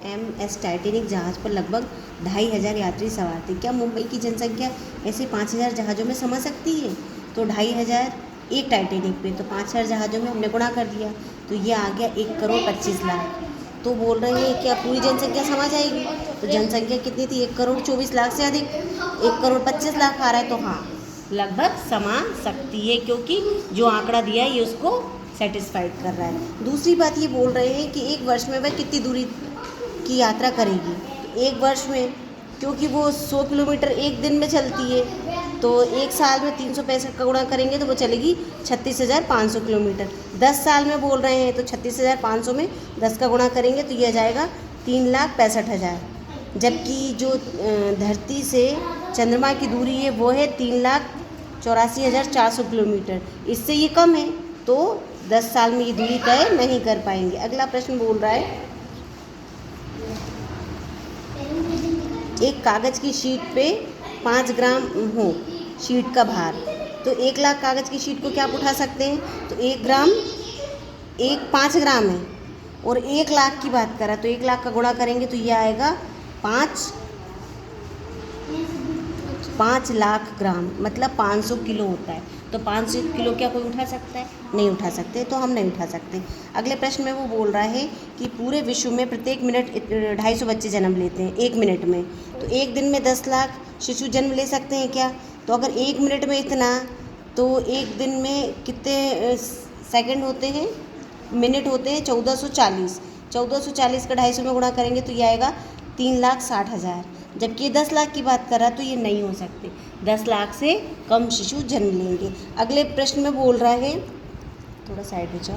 MS Titanic जहाज़ पर लगभग 2500 यात्री सवार थे। क्या मुंबई की जनसंख्या ऐसे 5000 जहाज़ों में समा सकती है? तो 2500 एक टाइटैनिक पे, तो 5000 जहाज़ों में हमने गुणा कर दिया, तो ये आ गया 1,25,00,000। तो बोल रहे हैं क्या पूरी जनसंख्या समा जाएगी? तो जनसंख्या कितनी थी? 1,24,00,000 से अधिक, 1,25,00,000 आ रहा है, तो हाँ लगभग समा सकती है, क्योंकि जो आंकड़ा दिया है ये उसको सेटिस्फाइड कर रहा है। दूसरी बात ये बोल रहे हैं कि एक वर्ष में वह कितनी दूरी की यात्रा करेगी। तो एक वर्ष में, क्योंकि वो 100 किलोमीटर एक दिन में चलती है, तो एक साल में 365 का गुणा करेंगे तो वो चलेगी 36,500 किलोमीटर। 10 साल में बोल रहे हैं, तो 36,500 में 10 का गुणा करेंगे तो ये आ जाएगा 3,65,000। जबकि जो धरती से चंद्रमा की दूरी है वो है 3,84,400 किलोमीटर। इससे ये कम है, तो 10 साल में ये दूरी तय नहीं कर पाएंगे। अगला प्रश्न बोल रहा है, एक कागज़ की शीट पे 5 ग्राम हो शीट का भार, तो 1 लाख कागज़ की शीट को क्या आप उठा सकते हैं? तो 1 ग्राम 5 ग्राम है, और 1 लाख की बात करा तो 1 लाख का गुणा करेंगे तो ये आएगा 5 लाख ग्राम, मतलब 500 किलो होता है। तो 500 किलो क्या कोई उठा सकता है? नहीं उठा सकते, तो हम नहीं उठा सकते। अगले प्रश्न में वो बोल रहा है कि पूरे विश्व में प्रत्येक मिनट 250 बच्चे जन्म लेते हैं 1 मिनट में, तो एक दिन में 10 लाख शिशु जन्म ले सकते हैं क्या? तो अगर 1 मिनट में इतना, तो एक दिन में कितने सेकंड होते हैं, मिनट होते हैं? 1440। 1440 का 250 में गुणा करेंगे तो ये आएगा 3,60,000। जबकि ये 10 लाख की बात कर रहा तो ये नहीं हो सकते, 10 लाख से कम शिशु जन्म लेंगे। अगले प्रश्न में बोल रहा है, थोड़ा साइड हो जाओ,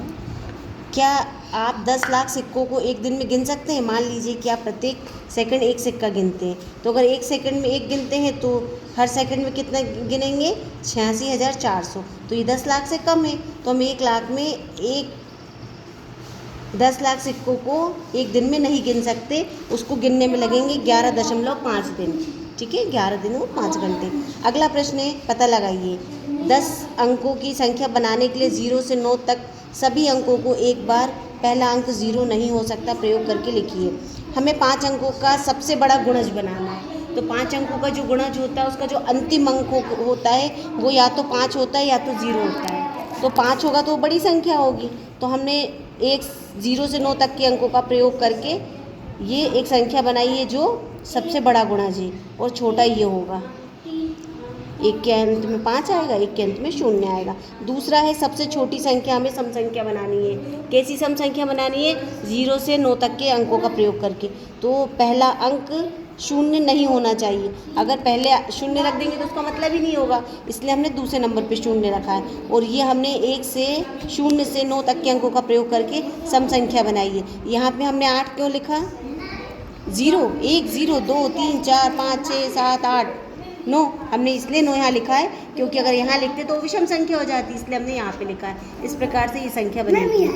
क्या आप 10 लाख सिक्कों को एक दिन में गिन सकते हैं? मान लीजिए कि आप प्रत्येक सेकंड एक सिक्का गिनते हैं, तो अगर एक सेकंड में एक गिनते हैं तो हर सेकंड में कितना गिनेंगे? 86,400। तो ये 10 लाख से कम है, तो हम 1 लाख में 10 लाख सिक्कों को एक दिन में नहीं गिन सकते, उसको गिनने में लगेंगे 11.5 दिन। ठीक है, 11 दिन और 5 घंटे। अगला प्रश्न है, पता लगाइए, 10 अंकों की संख्या बनाने के लिए 0 से 9 तक सभी अंकों को एक बार पहला अंक 0 नहीं हो सकता प्रयोग करके लिखिए। हमें 5 अंकों का सबसे बड़ा गुणज बनाना है, तो 5 अंकों का जो गुणज होता है उसका जो अंतिम अंक होता है वो या तो 5 होता है या तो 0 होता है। तो 5 होगा तो वो बड़ी संख्या होगी, तो हमने 0 से 9 तक के अंकों का प्रयोग करके ये एक संख्या बनाई है जो सबसे बड़ा गुणज है, और छोटा ये होगा। एक के अंत में 5 आएगा, एक के अंत में 0 आएगा। दूसरा है, सबसे छोटी संख्या हमें सम संख्या बनानी है। कैसी सम संख्या बनानी है? 0 से 9 तक के अंकों का प्रयोग करके। तो पहला अंक 0 नहीं होना चाहिए, अगर पहले 0 रख देंगे तो उसका मतलब ही नहीं होगा, इसलिए हमने दूसरे नंबर पे 0 रखा है। और ये हमने 1 से 0 से 9 तक के अंकों का प्रयोग करके सम संख्या बनाई है। यहाँ पे हमने 8 क्यों लिखा? 0 1 0 2 3 4 5 6 7 8 9, हमने इसलिए 9 यहाँ लिखा है क्योंकि अगर यहाँ लिखते तो विषम संख्या हो जाती, इसलिए हमने यहाँ पे लिखा है। इस प्रकार से ये संख्या बनेगी।